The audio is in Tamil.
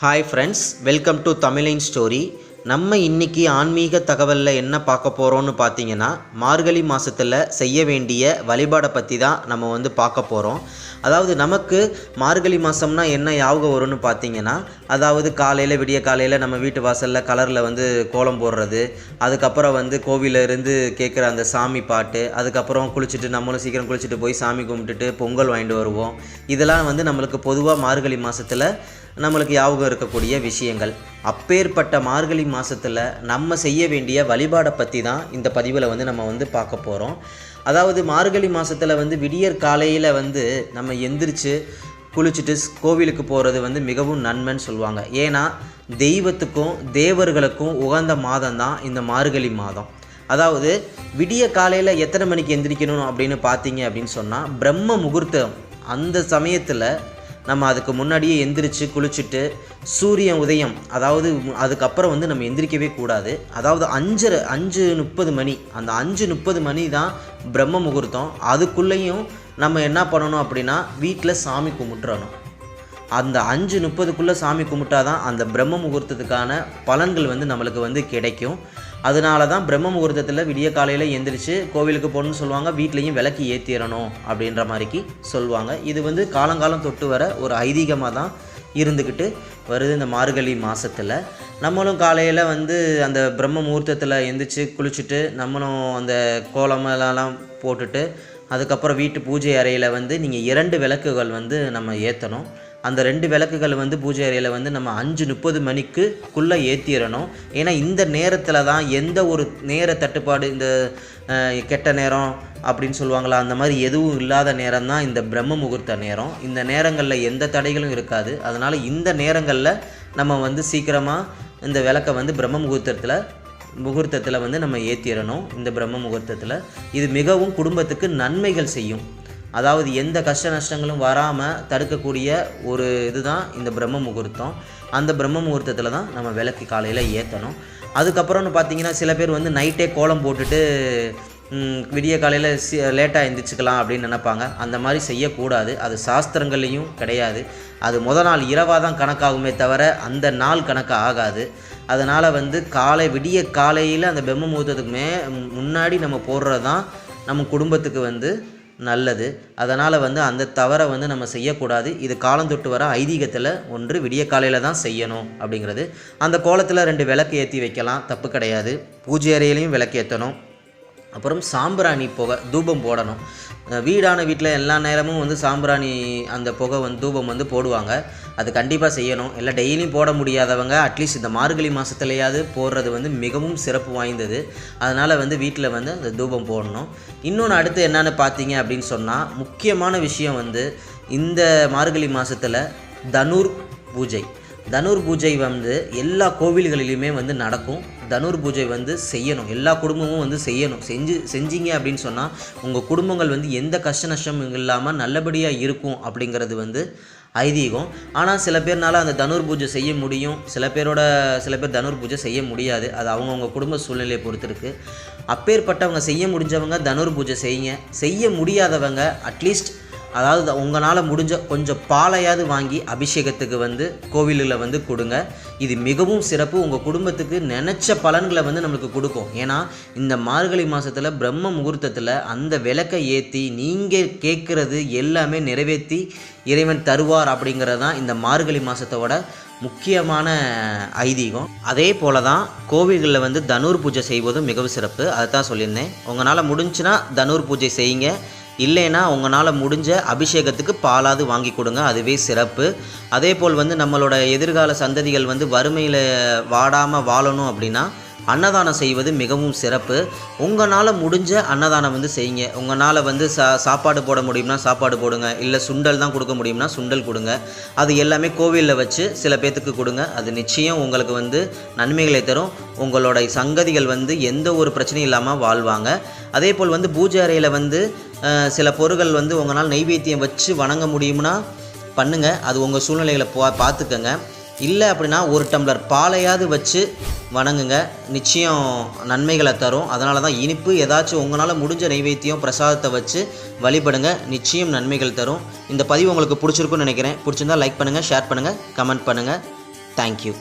ஹாய் ஃப்ரெண்ட்ஸ், வெல்கம் டு தமிழின் ஸ்டோரி. நம்ம இன்றைக்கி ஆன்மீக தகவலில் என்ன பார்க்க போகிறோன்னு பார்த்தீங்கன்னா, மார்கழி மாதத்தில் செய்ய வேண்டிய வழிபாடை பற்றி தான் நம்ம பார்க்க போகிறோம். அதாவது நமக்கு மார்கழி மாதம்னா என்ன ஞாபகம் வரும்னு பார்த்தீங்கன்னா, அதாவது காலையில் விடிய காலையில் நம்ம வீட்டு வாசலில் கலரில் கோலம் போடுறது, அதுக்கப்புறம் கோவிலில் இருந்து கேட்குற அந்த சாமி பாட்டு, அதுக்கப்புறம் குளிச்சுட்டு நம்மளும் சீக்கிரம் குளிச்சுட்டு போய் சாமி கும்பிட்டுட்டு பொங்கல் வாங்கிட்டு வருவோம். இதெல்லாம் நம்மளுக்கு பொதுவாக மார்கழி மாதத்தில் நம்மளுக்கு ஞாபகம் இருக்கக்கூடிய விஷயங்கள். அப்பேற்பட்ட மார்கழி மாதத்தில் நம்ம செய்ய வேண்டிய வழிபாடை பற்றி தான் இந்த பதிவில் நம்ம பார்க்க போகிறோம். அதாவது மார்கழி மாதத்தில் விடியற் காலையில் நம்ம எந்திரிச்சு குளிச்சுட்டு கோவிலுக்கு போகிறது மிகவும் நன்மைன்னு சொல்லுவாங்க. ஏன்னா தெய்வத்துக்கும் தேவர்களுக்கும் உகந்த மாதம் தான் இந்த மார்கழி மாதம். அதாவது விடிய காலையில் எத்தனை மணிக்கு எந்திரிக்கணும் அப்படின்னு பார்த்தீங்க அப்படின்னு சொன்னால், பிரம்ம முகூர்த்தம் அந்த சமயத்தில் நம்ம அதுக்கு முன்னாடியே எந்திரிச்சு குளிச்சுட்டு சூரிய உதயம், அதாவது அதுக்கப்புறம் நம்ம எந்திரிக்கவே கூடாது. அதாவது 5:30 மணி, அந்த 5:30 மணி தான் பிரம்ம முகூர்த்தம். அதுக்குள்ளேயும் நம்ம என்ன பண்ணணும் அப்படின்னா, வீட்டில் சாமி கும்பிட்டுறணும். அந்த 5:30க்குள்ளே சாமி கும்பிட்டா தான் அந்த பிரம்ம முகூர்த்தத்துக்கான பலன்கள் நம்மளுக்கு கிடைக்கும். அதனால தான் பிரம்ம முகூர்த்தத்தில் விடிய காலையில் எந்திரிச்சு கோவிலுக்கு போகணுன்னு சொல்லுவாங்க. வீட்லேயும் விளக்கு ஏற்றிடணும் அப்படின்ற மாதிரிக்கு சொல்லுவாங்க. இது காலங்காலம் தொட்டு வர ஒரு ஐதீகமாக தான் இருந்துக்கிட்டு வருது. இந்த மார்கழி மாதத்தில் நம்மளும் காலையில் அந்த பிரம்ம முகூர்த்தத்தில் எந்திரிச்சு குளிச்சுட்டு நம்மளும் அந்த கோலமெல்லாம் போட்டுட்டு, அதுக்கப்புறம் வீட்டு பூஜை அறையில் நீங்கள் 2 விளக்குகள் நம்ம ஏற்றணும். அந்த 2 விளக்குகள் பூஜை அறையில் நம்ம 5:30 மணிக்குள்ளே ஏற்றிடணும். ஏன்னா இந்த நேரத்தில் தான் எந்த ஒரு நேர தட்டுப்பாடு, இந்த கெட்ட நேரம் அப்படின்னு சொல்லுவாங்களா, அந்த மாதிரி எதுவும் இல்லாத நேரம் தான் இந்த பிரம்ம முகூர்த்த நேரம். இந்த நேரங்களில் எந்த தடைகளும் இருக்காது. அதனால் இந்த நேரங்களில் நம்ம சீக்கிரமாக இந்த விளக்கை பிரம்ம முகூர்த்தத்தில் நம்ம ஏற்றிடணும். இந்த பிரம்ம முகூர்த்தத்தில் இது மிகவும் குடும்பத்துக்கு நன்மைகள் செய்யும். அதாவது எந்த கஷ்ட நஷ்டங்களும் வராமல் தடுக்கக்கூடிய ஒரு இதுதான் இந்த பிரம்ம முகூர்த்தம். அந்த பிரம்ம முகூர்த்தத்தில் தான் நம்ம விளக்கு காலையில் ஏற்றணும். அதுக்கப்புறம்னு பார்த்தீங்கன்னா, சில பேர் நைட்டே கோலம் போட்டுட்டு விடிய காலையில் லேட்டாக எழுந்திரிச்சிக்கலாம் அப்படின்னு நினைப்பாங்க. அந்த மாதிரி செய்யக்கூடாது. அது சாஸ்திரங்கள்லேயும் கிடையாது. அது முதல் நாள் இரவாக தான் கணக்காகுமே தவிர அந்த நாள் கணக்கு ஆகாது. அதனால் விடிய காலையில் அந்த பிரம்ம முகூர்த்தத்துக்குமே முன்னாடி நம்ம போடுறது தான் நம்ம குடும்பத்துக்கு நல்லது. அதனால் அந்த தவறை நம்ம செய்யக்கூடாது. இது காலந்தொட்டு வர ஐதீகத்தில் ஒன்று. விடிய காலையில் தான் செய்யணும் அப்படிங்கிறது. அந்த கோலத்தில் 2 விளக்கு ஏற்றி வைக்கலாம், தப்பு கிடையாது. பூஜை அறையிலையும் விளக்கு ஏற்றணும். அப்புறம் சாம்பிராணி புகை தூபம் போடணும். வீட்டில் எல்லா நேரமும் சாம்பிராணி அந்த புகை தூபம் போடுவாங்க. அது கண்டிப்பாக செய்யணும். எல்லாம் டெய்லியும் போட முடியாதவங்க அட்லீஸ்ட் இந்த மார்கழி மாதத்துலையாவது போடுறது மிகவும் சிறப்பு வாய்ந்தது. அதனால் வீட்டில் அந்த தூபம் போடணும். இன்னொன்று அடுத்து என்னென்னு பார்த்தீங்க அப்படின்னு சொன்னால், முக்கியமான விஷயம் இந்த மார்கழி மாதத்தில் தனுர் பூஜை. தனுர் பூஜை எல்லா கோவில்களிலுமே நடக்கும். தனுர் பூஜை செய்யணும். எல்லா குடும்பமும் செய்யணும். செஞ்சீங்க அப்படின்னு சொன்னால் உங்கள் குடும்பங்கள் எந்த கஷ்ட நஷ்டமும் இல்லாமல் நல்லபடியாக இருக்கும் அப்படிங்கிறது ஐதீகம். ஆனால் சில பேர்னால அந்த தனுர் பூஜை செய்ய முடியும். சில பேர் தனுர் பூஜை செய்ய முடியாது. அது அவங்கவுங்க குடும்ப சூழ்நிலையை பொறுத்து இருக்குது. அப்பேற்பட்டவங்க செய்ய முடிஞ்சவங்க தனுர் பூஜை செய்யுங்க. செய்ய முடியாதவங்க அட்லீஸ்ட், அதாவது உங்களால் முடிஞ்ச கொஞ்சம் பாலையாவது வாங்கி அபிஷேகத்துக்கு கோவிலில் கொடுங்க. இது மிகவும் சிறப்பு. உங்கள் குடும்பத்துக்கு நினச்ச பலன்களை நம்மளுக்கு கொடுக்கும். ஏன்னா இந்த மார்கழி மாதத்தில் பிரம்ம முகூர்த்தத்தில் அந்த விளக்கை ஏற்றி நீங்கள் கேட்குறது எல்லாமே நிறைவேற்றி இறைவன் தருவார் அப்படிங்கிறது தான் இந்த மார்கழி மாதத்தோட முக்கியமான ஐதீகம். அதே போல் தான் கோவில்களில் தனுர் பூஜை செய்வதும் மிகவும் சிறப்பு. அதை தான் சொல்லியிருந்தேன். உங்களால் முடிஞ்சுன்னா தனுர் பூஜை செய்யுங்க. இல்லைன்னா உங்களால் முடிஞ்ச அபிஷேகத்துக்கு பாலாவது வாங்கி கொடுங்க. அதுவே சிறப்பு. அதே போல் நம்மளோட எதிர்கால சந்ததிகள் வறுமையில் வாடாமல் வாழணும் அப்படின்னா அன்னதானம் செய்வது மிகவும் சிறப்பு. உங்களால் முடிஞ்ச அன்னதானம் செய்யுங்க. உங்களால் சாப்பாடு போட முடியும்னா சாப்பாடு போடுங்க. இல்லை சுண்டல் தான் கொடுக்க முடியும்னா சுண்டல் கொடுங்க. அது எல்லாமே கோவிலில் வச்சு சில பேர்த்துக்கு கொடுங்க. அது நிச்சயம் உங்களுக்கு நன்மைகளை தரும். உங்களோட சங்கதிகள் எந்த ஒரு பிரச்சனையும் இல்லாமல் வாழ்வாங்க. அதே போல் பூஜை அறையில் சில பொருட்கள் உங்களால் நெய்வேத்தியம் வச்சு வணங்க முடியும்னா பண்ணுங்கள். அது உங்கள் சூழ்நிலைகளை பார்த்துக்கங்க. இல்லை அப்படின்னா 1 டம்ளர் பாலையாவது வச்சு வணங்குங்க. நிச்சயம் நன்மைகளை தரும். அதனால தான் இனிப்பு ஏதாச்சும் உங்களால் முடிஞ்ச நைவேத்தியம் பிரசாதத்தை வச்சு வழிபடுங்க. நிச்சயம் நன்மைகள் தரும். இந்த பதிவு உங்களுக்கு பிடிச்சிருக்குன்னு நினைக்கிறேன். பிடிச்சிருந்தால் லைக் பண்ணுங்கள், ஷேர் பண்ணுங்கள், கமெண்ட் பண்ணுங்கள். தேங்க்யூ.